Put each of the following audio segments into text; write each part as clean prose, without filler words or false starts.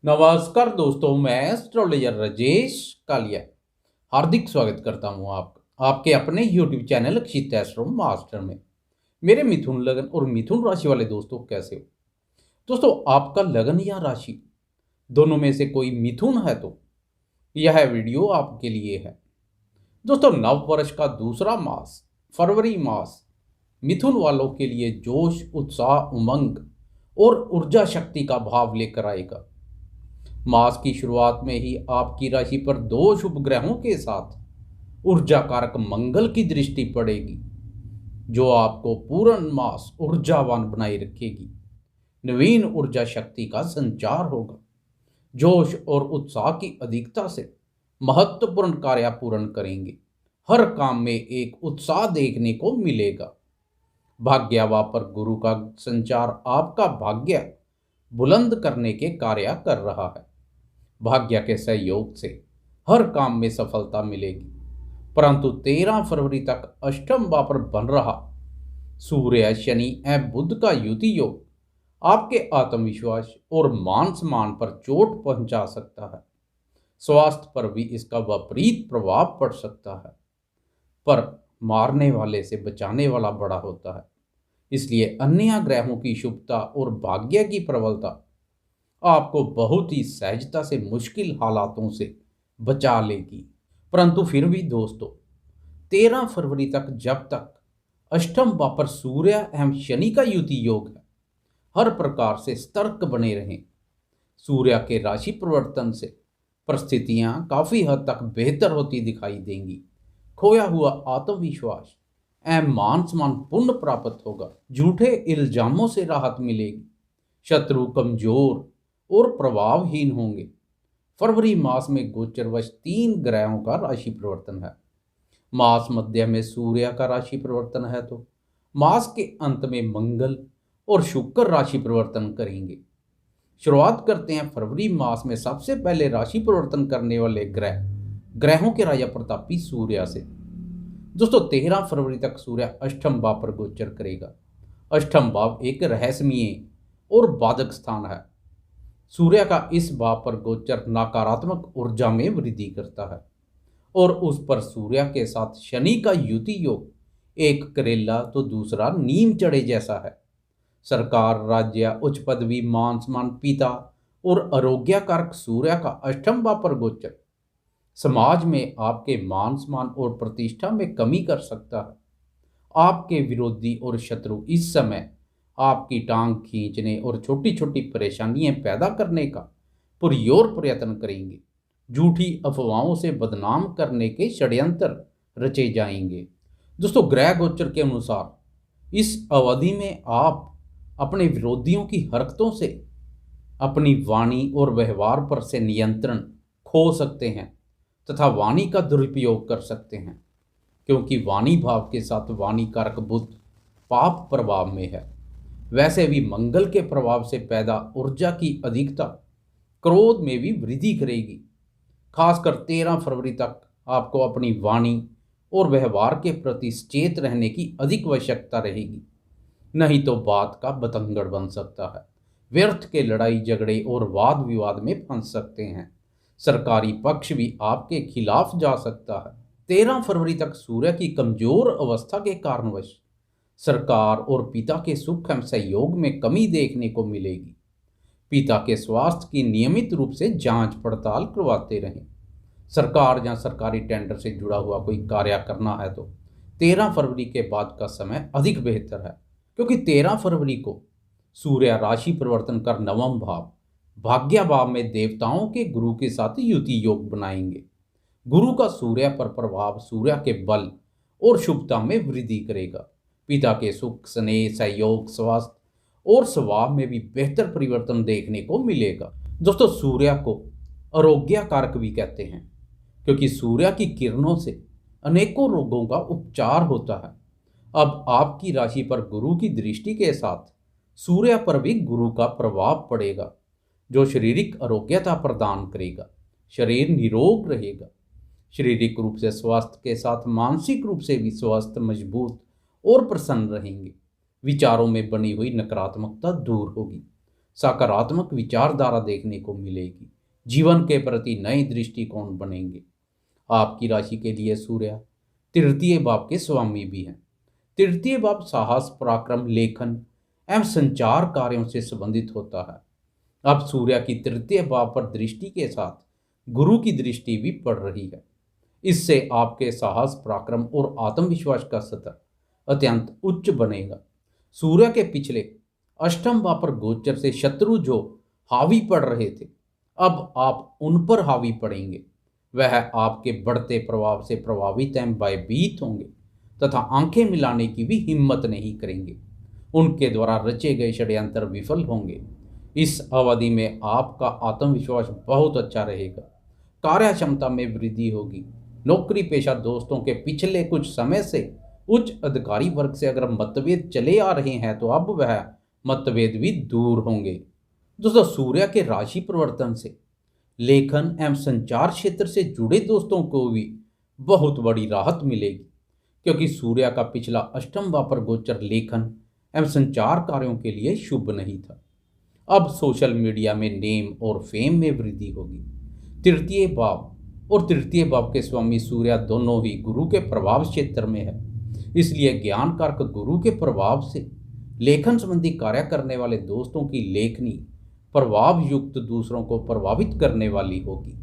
नमस्कार दोस्तों, मैं एस्ट्रोलॉजर राजेश कालिया हार्दिक स्वागत करता हूं आपके अपने YouTube चैनल अक्षित एस्ट्रो मास्टर में। मेरे मिथुन लगन और मिथुन राशि वाले दोस्तों, कैसे हो दोस्तों? आपका लगन या राशि दोनों में से कोई मिथुन है तो यह वीडियो आपके लिए है। दोस्तों, नव वर्ष का दूसरा मास फरवरी मास मिथुन वालों के लिए जोश, उत्साह, उमंग और ऊर्जा शक्ति का भाव लेकर आएगा। मास की शुरुआत में ही आपकी राशि पर दो शुभ ग्रहों के साथ ऊर्जा कारक मंगल की दृष्टि पड़ेगी, जो आपको पूर्ण मास ऊर्जावान बनाए रखेगी। नवीन ऊर्जा शक्ति का संचार होगा। जोश और उत्साह की अधिकता से महत्वपूर्ण कार्य पूर्ण करेंगे। हर काम में एक उत्साह देखने को मिलेगा। भाग्यवा पर गुरु का संचार आपका भाग्य बुलंद करने के कार्य कर रहा है। भाग्य के सहयोग से हर काम में सफलता मिलेगी, परंतु 13 फरवरी तक अष्टम भाव पर बन रहा सूर्य, शनि एवं बुध का युति योग आपके आत्मविश्वास और मान सम्मान पर चोट पहुंचा सकता है। स्वास्थ्य पर भी इसका विपरीत प्रभाव पड़ सकता है, पर मारने वाले से बचाने वाला बड़ा होता है। इसलिए अन्य ग्रहों की शुभता और भाग्य की प्रबलता आपको बहुत ही सहजता से मुश्किल हालातों से बचा लेगी। परंतु फिर भी दोस्तों, 13 फरवरी तक जब तक अष्टम भाव पर सूर्य एवं शनि का युति योग है, हर प्रकार से सतर्क बने रहें। सूर्य के राशि परिवर्तन से परिस्थितियां काफी हद तक बेहतर होती दिखाई देंगी। खोया हुआ आत्मविश्वास एवं मान सम्मान पुनः प्राप्त होगा। झूठे इल्जामों से राहत मिलेगी। शत्रु कमजोर और प्रभावहीन होंगे। फरवरी मास में गोचरवश 3 ग्रहों का राशि परिवर्तन है। मास मध्य में सूर्य का राशि परिवर्तन है, तो मास के अंत में मंगल और शुक्र राशि परिवर्तन करेंगे। शुरुआत करते हैं फरवरी मास में सबसे पहले राशि परिवर्तन करने वाले ग्रहों के राजा प्रतापी सूर्य से। दोस्तों, 13 फरवरी तक सूर्य अष्टम भाव पर गोचर करेगा। अष्टम भाव एक रहस्यमय और बाधक स्थान है। सूर्य का इस भाव पर गोचर नकारात्मक ऊर्जा में वृद्धि करता है, और उस पर सूर्य के साथ शनि का युति योग एक करेला तो दूसरा नीम चढ़े जैसा है। सरकार, राज्य, उच्च पदवी, मान सम्मान, पिता और आरोग्य कारक सूर्य का अष्टम भाव पर गोचर समाज में आपके मान सम्मान और प्रतिष्ठा में कमी कर सकता है। आपके विरोधी और शत्रु इस समय आपकी टांग खींचने और छोटी छोटी परेशानियां पैदा करने का पुरजोर प्रयत्न करेंगे। झूठी अफवाहों से बदनाम करने के षड्यंत्र रचे जाएंगे। दोस्तों, ग्रह गोचर के अनुसार इस अवधि में आप अपने विरोधियों की हरकतों से अपनी वाणी और व्यवहार पर से नियंत्रण खो सकते हैं तथा वाणी का दुरुपयोग कर सकते हैं, क्योंकि वाणी भाव के साथ वाणी कारक बुध पाप प्रभाव में है। वैसे भी मंगल के प्रभाव से पैदा ऊर्जा की अधिकता क्रोध में भी वृद्धि करेगी। खासकर 13 फरवरी तक आपको अपनी वाणी और व्यवहार के प्रति सचेत रहने की अधिक आवश्यकता रहेगी, नहीं तो बात का बतंगड़ बन सकता है। व्यर्थ के लड़ाई झगड़े और वाद विवाद में फंस सकते हैं। सरकारी पक्ष भी आपके खिलाफ जा सकता है। 13 फरवरी तक सूर्य की कमजोर अवस्था के कारणवश सरकार और पिता के सुख एवं सहयोग में कमी देखने को मिलेगी। पिता के स्वास्थ्य की नियमित रूप से जांच पड़ताल करवाते रहें। सरकार या सरकारी टेंडर से जुड़ा हुआ कोई कार्य करना है तो 13 फरवरी के बाद का समय अधिक बेहतर है, क्योंकि 13 फरवरी को सूर्य राशि परिवर्तन कर नवम भाव भाग्य भाव में देवताओं के गुरु के साथ युति योग बनाएंगे। गुरु का सूर्य पर प्रभाव सूर्य के बल और शुभता में वृद्धि करेगा। पिता के सुख, स्नेह, सहयोग, स्वास्थ्य और स्वभाव में भी बेहतर परिवर्तन देखने को मिलेगा। दोस्तों, सूर्य को आरोग्य कारक भी कहते हैं, क्योंकि सूर्य की किरणों से अनेकों रोगों का उपचार होता है। अब आपकी राशि पर गुरु की दृष्टि के साथ सूर्य पर भी गुरु का प्रभाव पड़ेगा, जो शारीरिक आरोग्यता प्रदान करेगा। शरीर निरोग रहेगा। शारीरिक रूप से स्वास्थ्य के साथ मानसिक रूप से भी स्वास्थ्य मजबूत और प्रसन्न रहेंगे। विचारों में बनी हुई नकारात्मकता दूर होगी। सकारात्मक विचारधारा देखने को मिलेगी। जीवन के प्रति नए दृष्टिकोण बनेंगे। आपकी राशि के लिए सूर्य तृतीय भाव के स्वामी भी हैं। तृतीय भाव साहस, पराक्रम, लेखन एवं संचार कार्यों से संबंधित होता है। अब सूर्य की तृतीय भाव पर दृष्टि के साथ गुरु की दृष्टि भी पड़ रही है। इससे आपके साहस, पराक्रम और आत्मविश्वास का स्तर अत्यंत उच्च बनेगा। सूर्य के पिछले अष्टम भाव पर गोचर से शत्रु जो हावी पड़ रहे थे, अब आप उन पर हावी पड़ेंगे। वह आपके बढ़ते प्रभाव से प्रभावित एवं भयभीत होंगे तथा आंखें मिलाने की भी हिम्मत नहीं करेंगे। उनके द्वारा रचे गए षड्यंत्र विफल होंगे। इस अवधि में आपका आत्मविश्वास बहुत अच्छा रहेगा। कार्य क्षमता में वृद्धि होगी। नौकरी पेशा दोस्तों के पिछले कुछ समय से उच्च अधिकारी वर्ग से अगर मतभेद चले आ रहे हैं तो अब वह मतभेद भी दूर होंगे। दोस्तों, सूर्य के राशि परिवर्तन से लेखन एवं संचार क्षेत्र से जुड़े दोस्तों को भी बहुत बड़ी राहत मिलेगी, क्योंकि सूर्य का पिछला अष्टम भाव पर गोचर लेखन एवं संचार कार्यों के लिए शुभ नहीं था। अब सोशल मीडिया में नेम और फेम में वृद्धि होगी। तृतीय भाव और तृतीय भाव के स्वामी सूर्य दोनों ही गुरु के प्रभाव क्षेत्र में है। इसलिए ज्ञान कारक गुरु के प्रभाव से लेखन संबंधी कार्य करने वाले दोस्तों की लेखनी प्रभाव युक्त दूसरों को प्रभावित करने वाली होगी।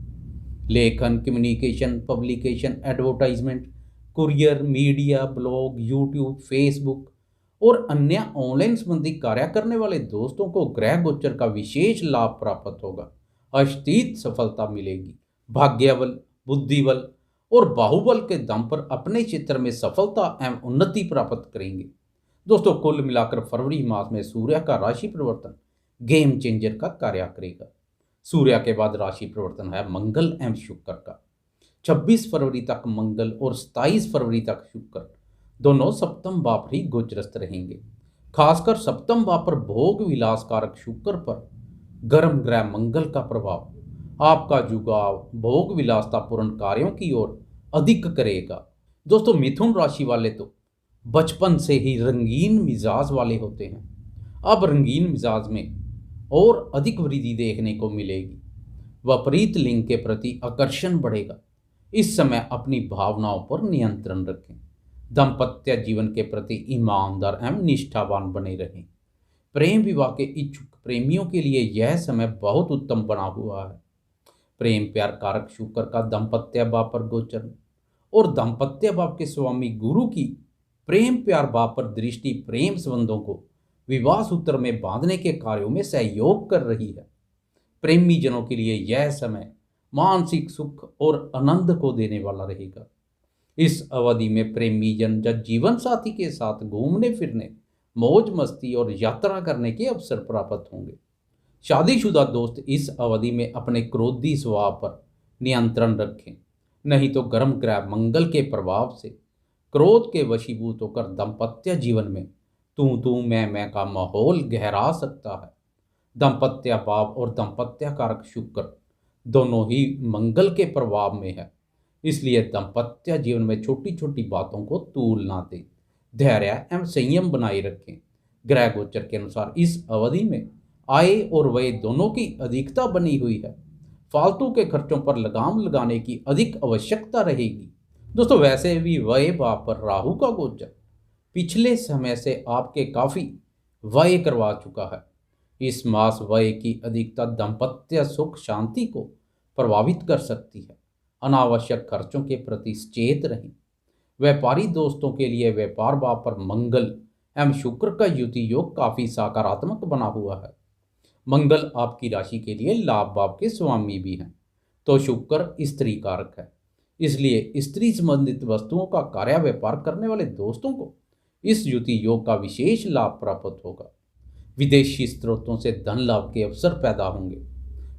लेखन, communication, publication, advertisement, courier, media, blog, YouTube, Facebook और अन्य ऑनलाइन संबंधी कार्य करने वाले दोस्तों को ग्रह गोचर का विशेष लाभ प्राप्त होगा। अस्थायी सफलता मिलेगी। भाग्य बल, बुद्धि बल और बाहुबल के दम पर अपने क्षेत्र में सफलता एवं उन्नति प्राप्त करेंगे। दोस्तों, कुल मिलाकर फरवरी मास में सूर्य का राशि परिवर्तन गेम चेंजर का कार्य करेगा। सूर्य के बाद राशि परिवर्तन है मंगल एवं शुक्र का। 26 फरवरी तक मंगल और 27 फरवरी तक शुक्र दोनों सप्तम भाव पर ही गोचरस्थ रहेंगे। खासकर सप्तम भाव पर भोग विलास कारक शुक्र पर गर्म ग्रह मंगल का प्रभाव आपका जुगाव भोग विलासता पूर्ण कार्यों की ओर अधिक करेगा। दोस्तों, मिथुन राशि वाले तो बचपन से ही रंगीन मिजाज वाले होते हैं। अब रंगीन मिजाज में और अधिक वृद्धि देखने को मिलेगी। विपरीत लिंग के प्रति आकर्षण बढ़ेगा। इस समय अपनी भावनाओं पर नियंत्रण रखें। दाम्पत्य जीवन के प्रति ईमानदार एवं निष्ठावान बने रहें। प्रेम विवाह के इच्छुक प्रेमियों के लिए यह समय बहुत उत्तम बना हुआ है। प्रेम प्यार कारक शुक्र का दाम्पत्य भाव पर गोचर और दाम्पत्य भाव के स्वामी गुरु की प्रेम प्यार भाव पर दृष्टि प्रेम संबंधों को विवाह सूत्र में बांधने के कार्यों में सहयोग कर रही है। प्रेमी जनों के लिए यह समय मानसिक सुख और आनंद को देने वाला रहेगा। इस अवधि में प्रेमी जन जब जीवन साथी के साथ घूमने फिरने, मौज मस्ती और यात्रा करने के अवसर प्राप्त होंगे। शादीशुदा दोस्त इस अवधि में अपने क्रोधी स्वभाव पर नियंत्रण रखें, नहीं तो गर्म ग्रह मंगल के प्रभाव से क्रोध के वशीभूत होकर दाम्पत्य जीवन में तू मैं का माहौल गहरा सकता है। दाम्पत्य भाव और दाम्पत्य कारक शुक्र दोनों ही मंगल के प्रभाव में है। इसलिए दाम्पत्य जीवन में छोटी छोटी बातों को तूल ना दें। धैर्य एवं संयम बनाए रखें। ग्रह गोचर के अनुसार इस अवधि में आय और व्यय दोनों की अधिकता बनी हुई है। फालतू के खर्चों पर लगाम लगाने की अधिक आवश्यकता रहेगी। दोस्तों, वैसे भी व्यय भाव पर राहु का गोचर पिछले समय से आपके काफ़ी व्यय करवा चुका है। इस मास व्यय की अधिकता दाम्पत्य सुख शांति को प्रभावित कर सकती है। अनावश्यक खर्चों के प्रति सचेत रहें। व्यापारी दोस्तों के लिए व्यापार भाव पर मंगल एवं शुक्र का युति योग काफ़ी सकारात्मक बना हुआ है। मंगल आपकी राशि के लिए लाभ भाव के स्वामी भी हैं, तो शुक्र स्त्री कारक है। इसलिए स्त्री संबंधित वस्तुओं का कार्य व्यापार करने वाले दोस्तों को इस युति योग का विशेष लाभ प्राप्त होगा। विदेशी स्रोतों से धन लाभ के अवसर पैदा होंगे।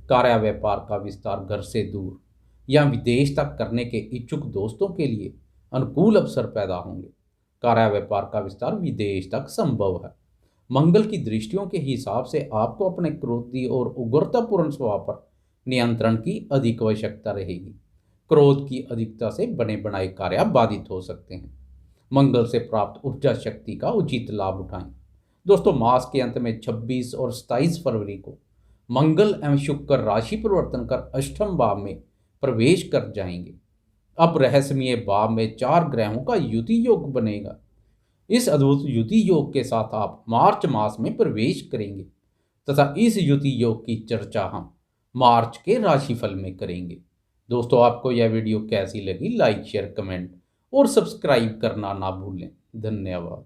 कार्य व्यापार का विस्तार घर से दूर या विदेश तक करने के इच्छुक दोस्तों के लिए अनुकूल अवसर पैदा होंगे। कार्य व्यापार का विस्तार विदेश तक संभव है। मंगल की दृष्टियों के हिसाब से आपको अपने क्रोधी और उग्रतापूर्ण स्वभाव पर नियंत्रण की अधिक आवश्यकता रहेगी। क्रोध की अधिकता से बने बनाए कार्य बाधित हो सकते हैं। मंगल से प्राप्त ऊर्जा शक्ति का उचित लाभ उठाएं। दोस्तों मास के अंत में 26 और 27 फरवरी को मंगल एवं शुक्र राशि परिवर्तन कर अष्टम भाव में प्रवेश कर जाएंगे। अब रहस्यमय भाव में 4 ग्रहों का युति योग बनेगा। इस अद्भुत युति योग के साथ आप मार्च मास में प्रवेश करेंगे तथा इस युति योग की चर्चा हम मार्च के राशिफल में करेंगे। दोस्तों आपको यह वीडियो कैसी लगी, लाइक शेयर कमेंट और सब्सक्राइब करना ना भूलें। धन्यवाद।